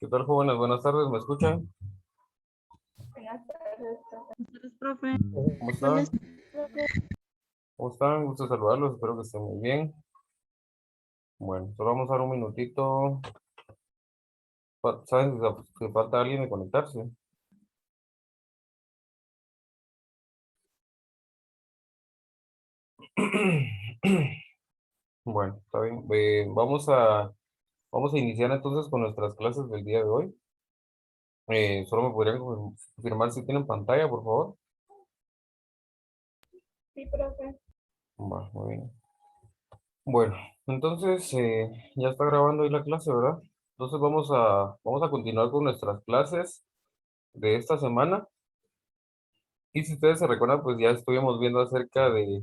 ¿Qué tal, jóvenes? Buenas tardes, ¿me escuchan? Buenas tardes, profe. Buenas, profe. ¿Cómo están? ¿Cómo están? Gusto saludarlos, espero que estén muy bien. Bueno, solo vamos a dar un minutito. ¿Saben si falta alguien de conectarse? Bueno, está bien. Vamos a iniciar entonces con nuestras clases del día de hoy. Solo me podrían confirmar si tienen pantalla, por favor. Sí, profe. Va, muy bien. Bueno, entonces ya está grabando ahí la clase, ¿verdad? Entonces vamos a continuar con nuestras clases de esta semana. Y si ustedes se recuerdan, pues ya estuvimos viendo acerca de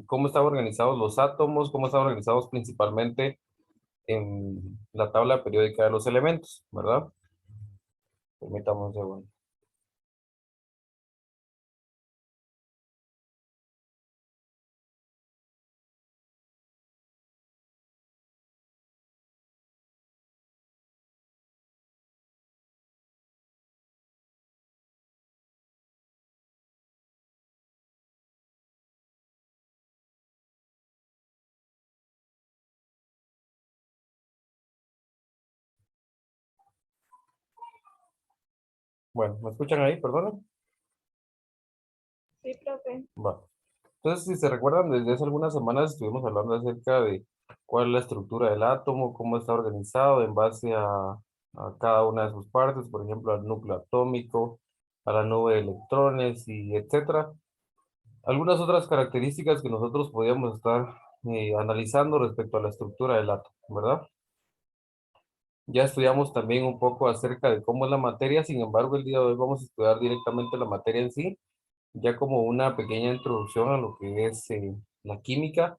cómo estaban organizados los átomos, cómo estaban organizados principalmente en la tabla periódica de los elementos, ¿verdad? Permítame un segundo. Bueno, ¿me escuchan ahí? Perdón. Sí, profe. Va. Entonces, si se recuerdan, desde hace algunas semanas estuvimos hablando acerca de cuál es la estructura del átomo, cómo está organizado en base a cada una de sus partes, por ejemplo, al núcleo atómico, a la nube de electrones y etcétera. Algunas otras características que nosotros podíamos estar analizando respecto a la estructura del átomo, ¿verdad? Ya estudiamos también un poco acerca de cómo es la materia, sin embargo, el día de hoy vamos a estudiar directamente la materia en sí, ya como una pequeña introducción a lo que es la química.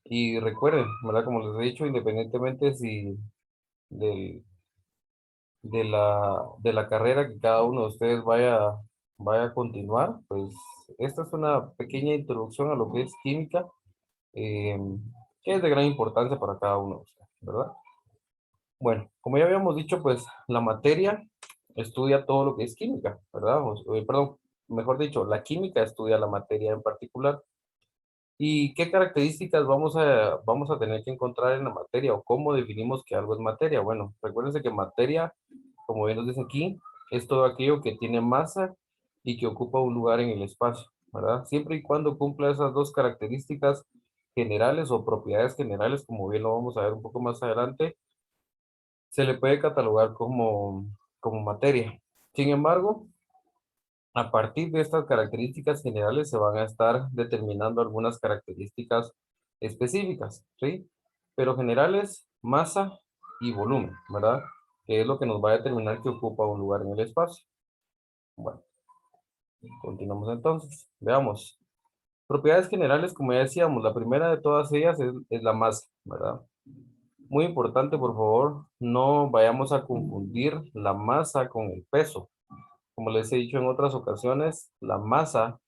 Y recuerden, ¿verdad? Como les he dicho, independientemente si del- de la carrera que cada uno de ustedes vaya a continuar, pues esta es una pequeña introducción a lo que es química, eh, que es de gran importancia para cada uno de ustedes, ¿verdad? Bueno, como ya habíamos dicho, pues la materia estudia todo lo que es química, ¿verdad? Perdón, mejor dicho, la química estudia la materia en particular. ¿Y qué características vamos a tener que encontrar en la materia o cómo definimos que algo es materia? Bueno, recuérdense que materia, como bien nos dice aquí, es todo aquello que tiene masa y que ocupa un lugar en el espacio, ¿verdad? Siempre y cuando cumpla esas dos características generales o propiedades generales, como bien lo vamos a ver un poco más adelante, se le puede catalogar como materia. Sin embargo, a partir de estas características generales se van a estar determinando algunas características específicas, ¿sí? Pero generales, masa y volumen, ¿verdad? Que es lo que nos va a determinar que ocupa un lugar en el espacio. Bueno, continuamos entonces. Veamos. Propiedades generales, como ya decíamos, la primera de todas ellas es la masa, ¿verdad? Muy importante, por favor, no vayamos a confundir la masa con el peso. Como les he dicho en otras ocasiones, la masa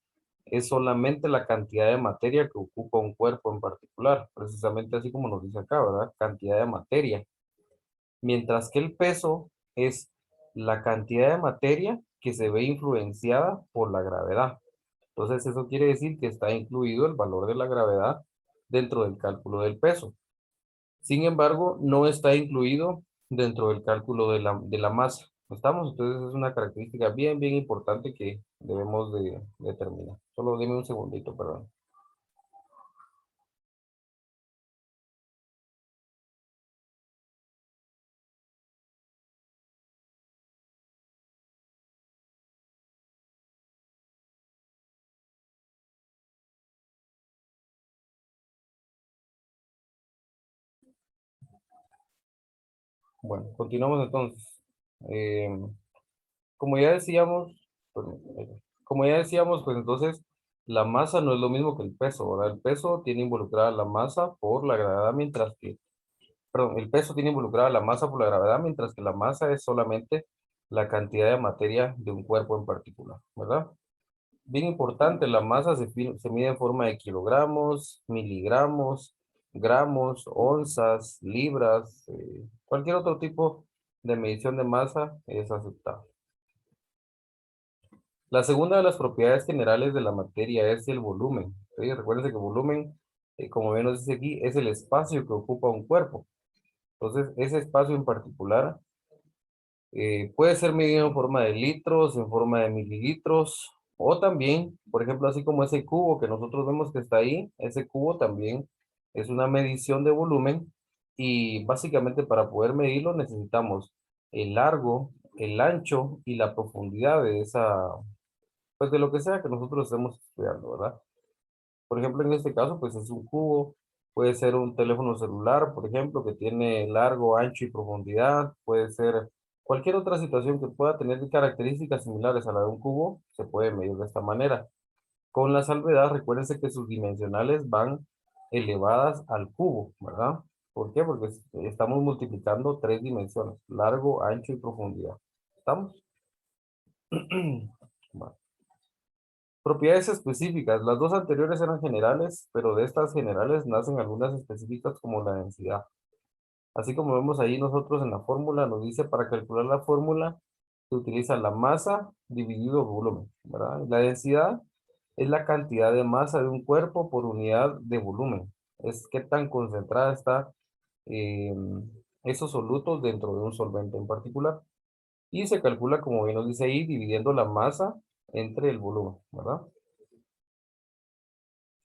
es solamente la cantidad de materia que ocupa un cuerpo en particular, precisamente así como nos dice acá, ¿verdad? Cantidad de materia. Mientras que el peso es la cantidad de materia que se ve influenciada por la gravedad. Entonces, eso quiere decir que está incluido el valor de la gravedad dentro del cálculo del peso. Sin embargo, no está incluido dentro del cálculo de la masa. ¿Estamos? Entonces es una característica bien, bien importante que debemos de determinar. Solo dime un segundito, perdón. Bueno, continuamos entonces. Eh, como ya decíamos, pues entonces la masa no es lo mismo que el peso, ¿verdad? El peso tiene involucrada la masa por la gravedad, perdón, el peso tiene involucrada la masa por la gravedad, mientras que la masa es solamente la cantidad de materia de un cuerpo en particular, ¿verdad? Bien importante, la masa se mide en forma de kilogramos, miligramos gramos, onzas, libras, cualquier otro tipo de medición de masa es aceptable. La segunda de las propiedades generales de la materia es el volumen. ¿Sí? Recuerden que volumen, como bien nos dice aquí, es el espacio que ocupa un cuerpo. Entonces, ese espacio en particular puede ser medido en forma de litros, en forma de mililitros, o también, por ejemplo, así como ese cubo que nosotros vemos que está ahí, ese cubo también es una medición de volumen y básicamente para poder medirlo necesitamos el largo, el ancho y la profundidad de esa, pues de lo que sea que nosotros estemos estudiando, ¿verdad? Por ejemplo, en este caso, pues es un cubo, puede ser un teléfono celular, por ejemplo, que tiene largo, ancho y profundidad, puede ser cualquier otra situación que pueda tener características similares a la de un cubo, se puede medir de esta manera. Con la salvedad, recuérdense que sus dimensionales van elevadas al cubo, ¿verdad? ¿Por qué? Porque estamos multiplicando tres dimensiones, largo, ancho y profundidad. ¿Estamos? Bueno. Propiedades específicas. Las dos anteriores eran generales, pero de estas generales nacen algunas específicas como la densidad. Así como vemos ahí nosotros en la fórmula, nos dice para calcular la fórmula se utiliza la masa dividido volumen, ¿verdad? La densidad es la cantidad de masa de un cuerpo por unidad de volumen. Es qué tan concentrada está eh, esos solutos dentro de un solvente en particular. Y se calcula, como bien nos dice ahí, dividiendo la masa entre el volumen, ¿verdad?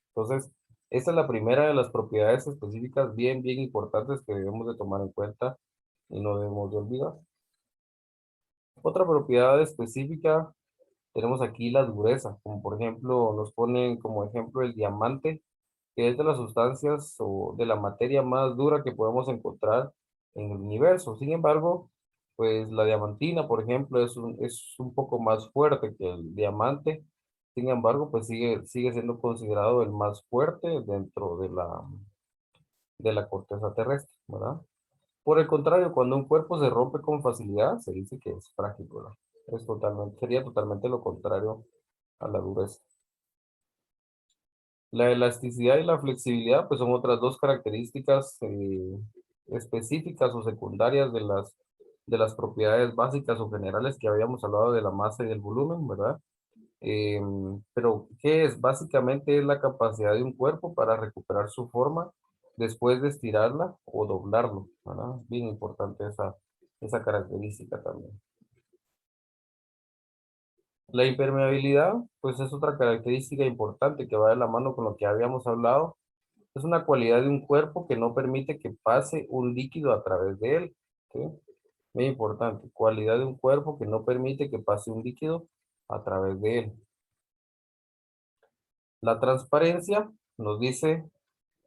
Entonces, esta es la primera de las propiedades específicas bien importantes que debemos de tomar en cuenta y no debemos de olvidar. Otra propiedad específica, tenemos aquí la dureza, como por ejemplo, nos ponen como ejemplo el diamante, que es de las sustancias o de la materia más dura que podemos encontrar en el universo. Sin embargo, pues la diamantina, por ejemplo, es un poco más fuerte que el diamante. Sin embargo, pues sigue siendo considerado el más fuerte dentro de la corteza terrestre, ¿verdad? Por el contrario, cuando un cuerpo se rompe con facilidad, se dice que es frágil, ¿verdad? Sería totalmente lo contrario a la dureza. La elasticidad y la flexibilidad, pues son otras dos características específicas o secundarias de las propiedades básicas o generales que habíamos hablado de la masa y del volumen, ¿verdad? Pero, ¿qué es? Básicamente es la capacidad de un cuerpo para recuperar su forma después de estirarla o doblarlo, ¿verdad? Bien importante esa característica también. La impermeabilidad, pues es otra característica importante que va de la mano con lo que habíamos hablado. Es una cualidad de un cuerpo que no permite que pase un líquido a través de él, ¿sí? Muy importante, cualidad de un cuerpo que no permite que pase un líquido a través de él. La transparencia nos dice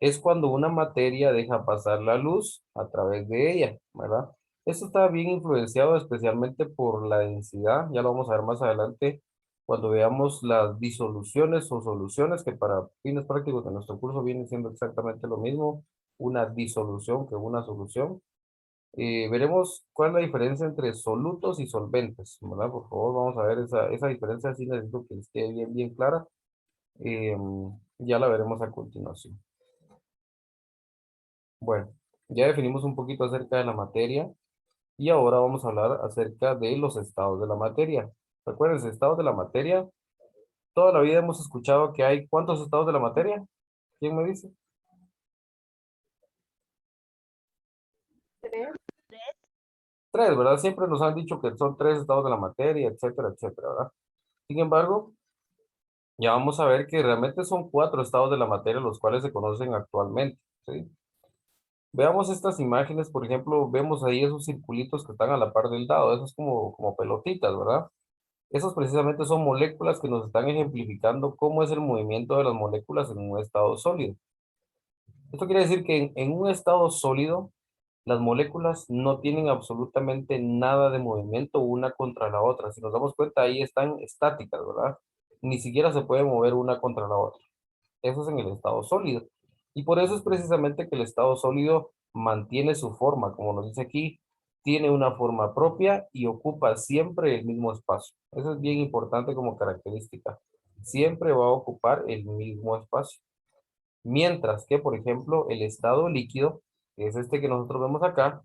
es cuando una materia deja pasar la luz a través de ella, ¿verdad? Esto está bien influenciado especialmente por la densidad, ya lo vamos a ver más adelante cuando veamos las disoluciones o soluciones, que para fines prácticos de nuestro curso viene siendo exactamente lo mismo, una disolución que una solución. Veremos cuál es la diferencia entre solutos y solventes, ¿verdad? Por favor, vamos a ver esa diferencia, así necesito que esté bien clara. Ya la veremos a continuación. Bueno, ya definimos un poquito acerca de la materia y ahora vamos a hablar acerca de los estados de la materia. Recuerden, estados de la materia, toda la vida hemos escuchado que hay ¿cuántos estados de la materia? ¿Quién me dice? Tres. Tres, ¿verdad? Siempre nos han dicho que son tres estados de la materia, etcétera, ¿verdad? Sin embargo, ya vamos a ver que realmente son cuatro estados de la materia los cuales se conocen actualmente, ¿sí? Veamos estas imágenes, por ejemplo, vemos ahí esos circulitos que están a la par del dado, esos como pelotitas, ¿verdad? Esos precisamente son moléculas que nos están ejemplificando cómo es el movimiento de las moléculas en un estado sólido. Esto quiere decir que en un estado sólido, las moléculas no tienen absolutamente nada de movimiento una contra la otra. Si nos damos cuenta, ahí están estáticas, ¿verdad? Ni siquiera se puede mover una contra la otra. Eso es en el estado sólido. Y por eso es precisamente que el estado sólido mantiene su forma, como nos dice aquí, tiene una forma propia y ocupa siempre el mismo espacio. Eso es bien importante como característica. Siempre va a ocupar el mismo espacio. Mientras que, por ejemplo, el estado líquido, que es este que nosotros vemos acá,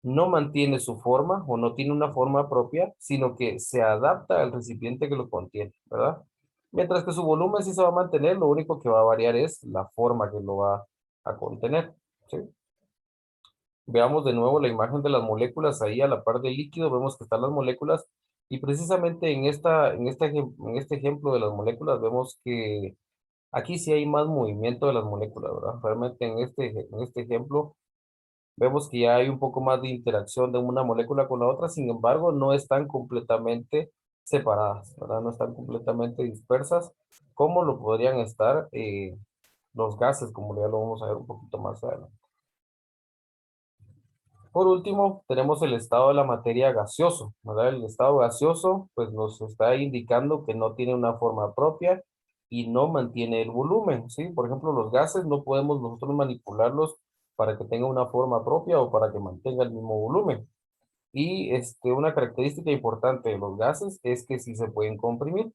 no mantiene su forma o no tiene una forma propia, sino que se adapta al recipiente que lo contiene, ¿verdad? Mientras que su volumen sí se va a mantener, lo único que va a variar es la forma que lo va a contener, ¿sí? Veamos de nuevo la imagen de las moléculas ahí a la par del líquido, vemos que están las moléculas y precisamente en este ejemplo de las moléculas vemos que aquí sí hay más movimiento de las moléculas, ¿verdad? Realmente en este ejemplo vemos que ya hay un poco más de interacción de una molécula con la otra, sin embargo, no están completamente separadas, ¿verdad? No están completamente dispersas, como lo podrían estar los gases, como ya lo vamos a ver un poquito más adelante. Por último, tenemos el estado de la materia gaseoso, ¿verdad? El estado gaseoso, pues nos está indicando que no tiene una forma propia y no mantiene el volumen, ¿sí? Por ejemplo, los gases no podemos nosotros manipularlos para que tenga una forma propia o para que mantenga el mismo volumen. Y una característica importante de los gases es que sí se pueden comprimir.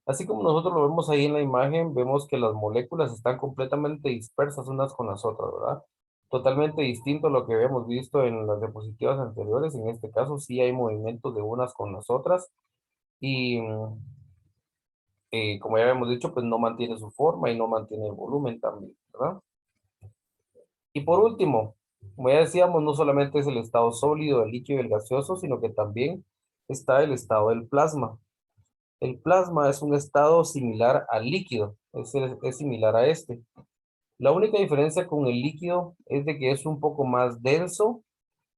Así como nosotros lo vemos ahí en la imagen, vemos que las moléculas están completamente dispersas unas con las otras, ¿verdad? Totalmente distinto a lo que habíamos visto en las diapositivas anteriores. En este caso sí hay movimientos de unas con las otras y como ya habíamos dicho, pues no mantiene su forma y no mantiene el volumen también, ¿verdad? Y por último, como ya decíamos, no solamente es el estado sólido, el líquido y el gaseoso, sino que también está el estado del plasma. El plasma es un estado similar al líquido, es similar a este. La única diferencia con el líquido es de que es un poco más denso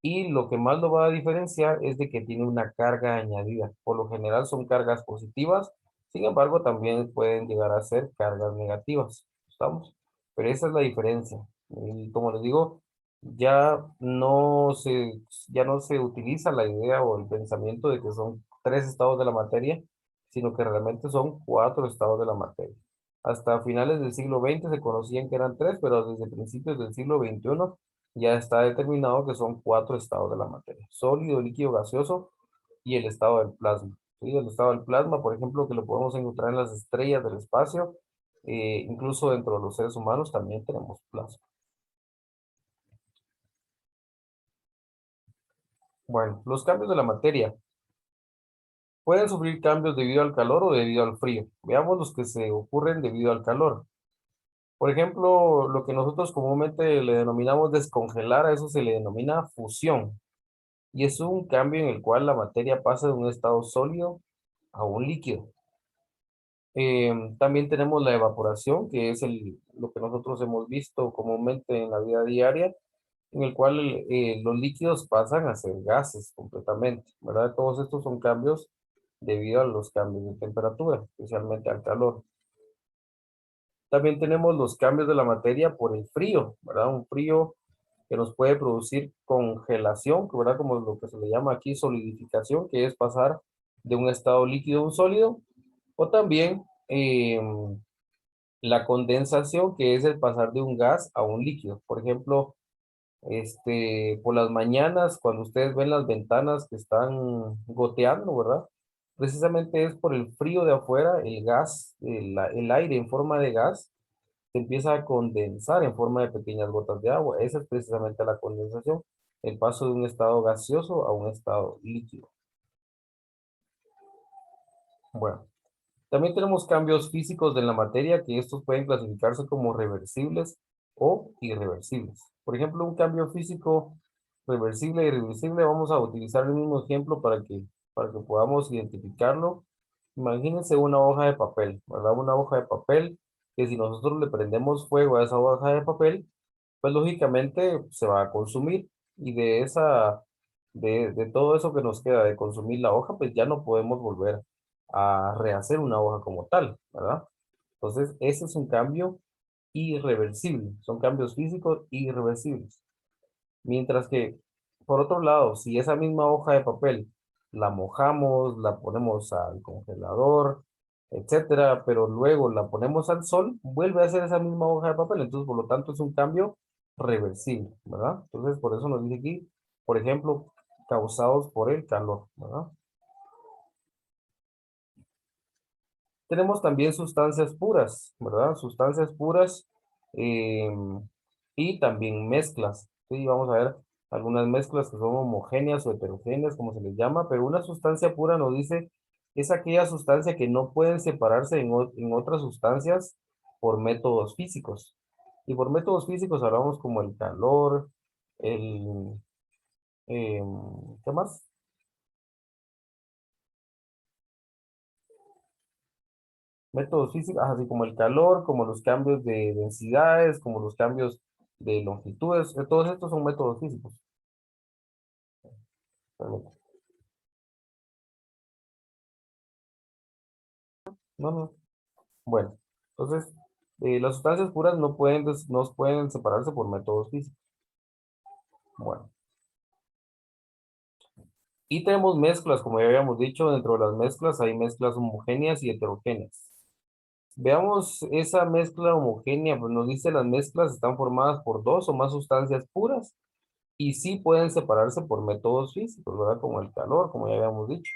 y lo que más lo va a diferenciar es de que tiene una carga añadida. Por lo general son cargas positivas, sin embargo también pueden llegar a ser cargas negativas. ¿Estamos? Pero esa es la diferencia. Y como les digo, ya no se utiliza la idea o el pensamiento de que son tres estados de la materia, sino que realmente son cuatro estados de la materia. Hasta finales del siglo XX se conocían que eran tres, pero desde principios del siglo XXI ya está determinado que son cuatro estados de la materia: sólido, líquido, gaseoso y el estado del plasma. ¿Sí? El estado del plasma, por ejemplo, que lo podemos encontrar en las estrellas del espacio, incluso dentro de los seres humanos también tenemos plasma. Bueno, los cambios de la materia pueden sufrir cambios debido al calor o debido al frío. Veamos los que se ocurren debido al calor. Por ejemplo, lo que nosotros comúnmente le denominamos descongelar, a eso se le denomina fusión. Y es un cambio en el cual la materia pasa de un estado sólido a un líquido. También tenemos la evaporación, que es lo que nosotros hemos visto comúnmente en la vida diaria, en el cual los líquidos pasan a ser gases completamente, ¿verdad? Todos estos son cambios debido a los cambios de temperatura, especialmente al calor. También tenemos los cambios de la materia por el frío, ¿verdad? Un frío que nos puede producir congelación, ¿verdad? Como lo que se le llama aquí solidificación, que es pasar de un estado líquido a un sólido, o también la condensación, que es el pasar de un gas a un líquido. Por ejemplo, por las mañanas, cuando ustedes ven las ventanas que están goteando, ¿verdad? Precisamente es por el frío de afuera, el gas, el aire en forma de gas se empieza a condensar en forma de pequeñas gotas de agua. Esa es precisamente la condensación, el paso de un estado gaseoso a un estado líquido. Bueno, también tenemos cambios físicos de la materia que estos pueden clasificarse como reversibles o irreversibles. Por ejemplo, un cambio físico reversible e irreversible, vamos a utilizar el mismo ejemplo para que podamos identificarlo. Imagínense una hoja de papel, ¿verdad? Una hoja de papel que si nosotros le prendemos fuego a esa hoja de papel, pues lógicamente se va a consumir y de todo eso que nos queda de consumir la hoja, pues ya no podemos volver a rehacer una hoja como tal, ¿verdad? Entonces, ese es un cambio irreversible, son cambios físicos irreversibles. Mientras que, por otro lado, si esa misma hoja de papel la mojamos, la ponemos al congelador, etcétera, pero luego la ponemos al sol, vuelve a ser esa misma hoja de papel. Entonces, por lo tanto, es un cambio reversible, ¿verdad? Entonces, por eso nos dice aquí, por ejemplo, causados por el calor, ¿verdad? Tenemos también sustancias puras, ¿verdad? Sustancias puras y también mezclas. ¿Sí? Vamos a ver algunas mezclas que son homogéneas o heterogéneas, como se les llama, pero una sustancia pura nos dice es aquella sustancia que no pueden separarse en otras sustancias por métodos físicos. Y por métodos físicos hablamos como el calor, el, ¿qué más? Métodos físicos, así como el calor, como los cambios de densidades, como los cambios de longitudes, todos estos son métodos físicos. Permítame. No, no. Bueno, entonces, las sustancias puras no pueden separarse por métodos físicos. Bueno, y tenemos mezclas, como ya habíamos dicho, dentro de las mezclas hay mezclas homogéneas y heterogéneas. Veamos esa mezcla homogénea, pues nos dice las mezclas están formadas por dos o más sustancias puras y sí pueden separarse por métodos físicos, ¿verdad? Como el calor, como ya habíamos dicho.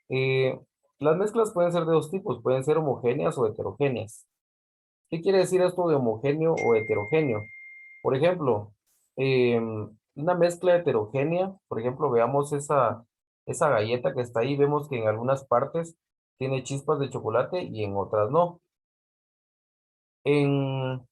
Eh, las mezclas pueden ser de dos tipos, pueden ser homogéneas o heterogéneas. ¿Qué quiere decir esto de homogéneo o heterogéneo? Por ejemplo, una mezcla heterogénea, por ejemplo, veamos esa galleta que está ahí, vemos que en algunas partes tiene chispas de chocolate y en otras no. En,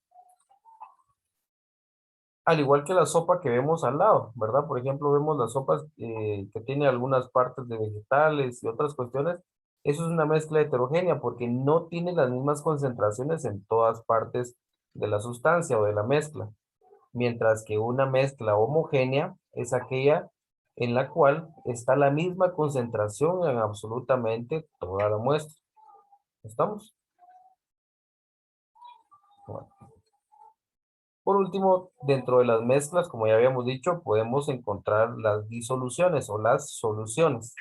Al igual que la sopa que vemos al lado, ¿verdad? Por ejemplo, vemos las sopas que tiene algunas partes de vegetales y otras cuestiones. Eso es una mezcla heterogénea porque no tiene las mismas concentraciones en todas partes de la sustancia o de la mezcla. Mientras que una mezcla homogénea es aquella en la cual está la misma concentración en absolutamente toda la muestra. ¿Estamos? Bueno. Por último, dentro de las mezclas, como ya habíamos dicho, podemos encontrar las disoluciones o las soluciones.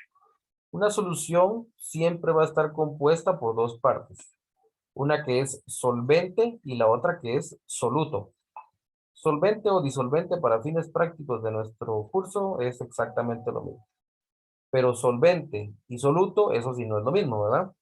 Una solución siempre va a estar compuesta por dos partes. Una que es solvente y la otra que es soluto. Solvente o disolvente para fines prácticos de nuestro curso es exactamente lo mismo. Pero solvente y soluto, eso sí no es lo mismo, ¿verdad?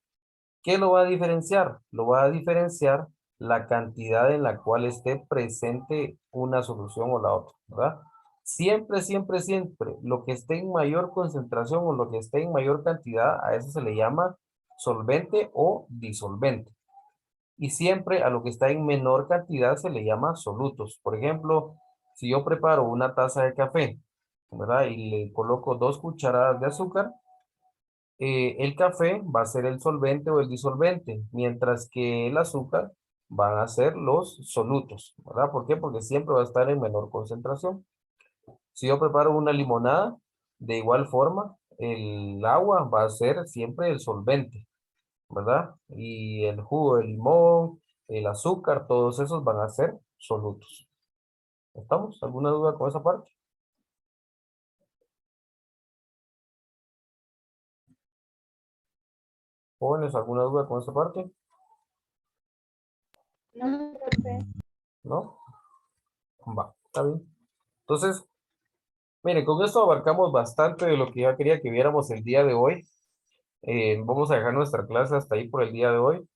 ¿Qué lo va a diferenciar? Lo va a diferenciar la cantidad en la cual esté presente una solución o la otra, ¿verdad? Siempre, siempre, siempre, lo que esté en mayor concentración o lo que esté en mayor cantidad, a eso se le llama solvente o disolvente. Y siempre a lo que está en menor cantidad se le llama solutos. Por ejemplo, si yo preparo una taza de café, ¿verdad? Y le coloco 2 cucharadas de azúcar, el café va a ser el solvente o el disolvente, mientras que el azúcar van a ser los solutos, ¿verdad? ¿Por qué? Porque siempre va a estar en menor concentración. Si yo preparo una limonada, de igual forma, el agua va a ser siempre el solvente, ¿verdad? Y el jugo de limón, el azúcar, todos esos van a ser solutos. ¿Estamos? ¿Alguna duda con esa parte? ¿Jóvenes, alguna duda con esa parte? No, profe. ¿No? Va, está bien. Entonces, miren, con esto abarcamos bastante de lo que ya quería que viéramos el día de hoy. Vamos a dejar nuestra clase hasta ahí por el día de hoy.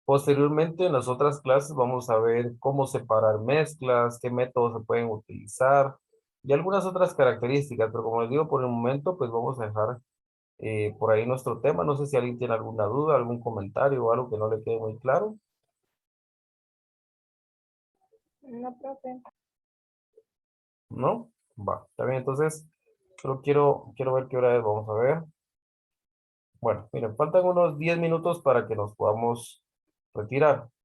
Posteriormente, en las otras clases vamos a ver cómo separar mezclas, qué métodos se pueden utilizar y algunas otras características. Pero como les digo, por el momento, pues vamos a dejar por ahí nuestro tema. No sé si alguien tiene alguna duda, algún comentario o algo que no le quede muy claro. No, profe. ¿No? Va, está bien. Entonces, solo quiero ver qué hora es. Vamos a ver. Bueno, miren, faltan unos 10 minutos para que nos podamos retirar.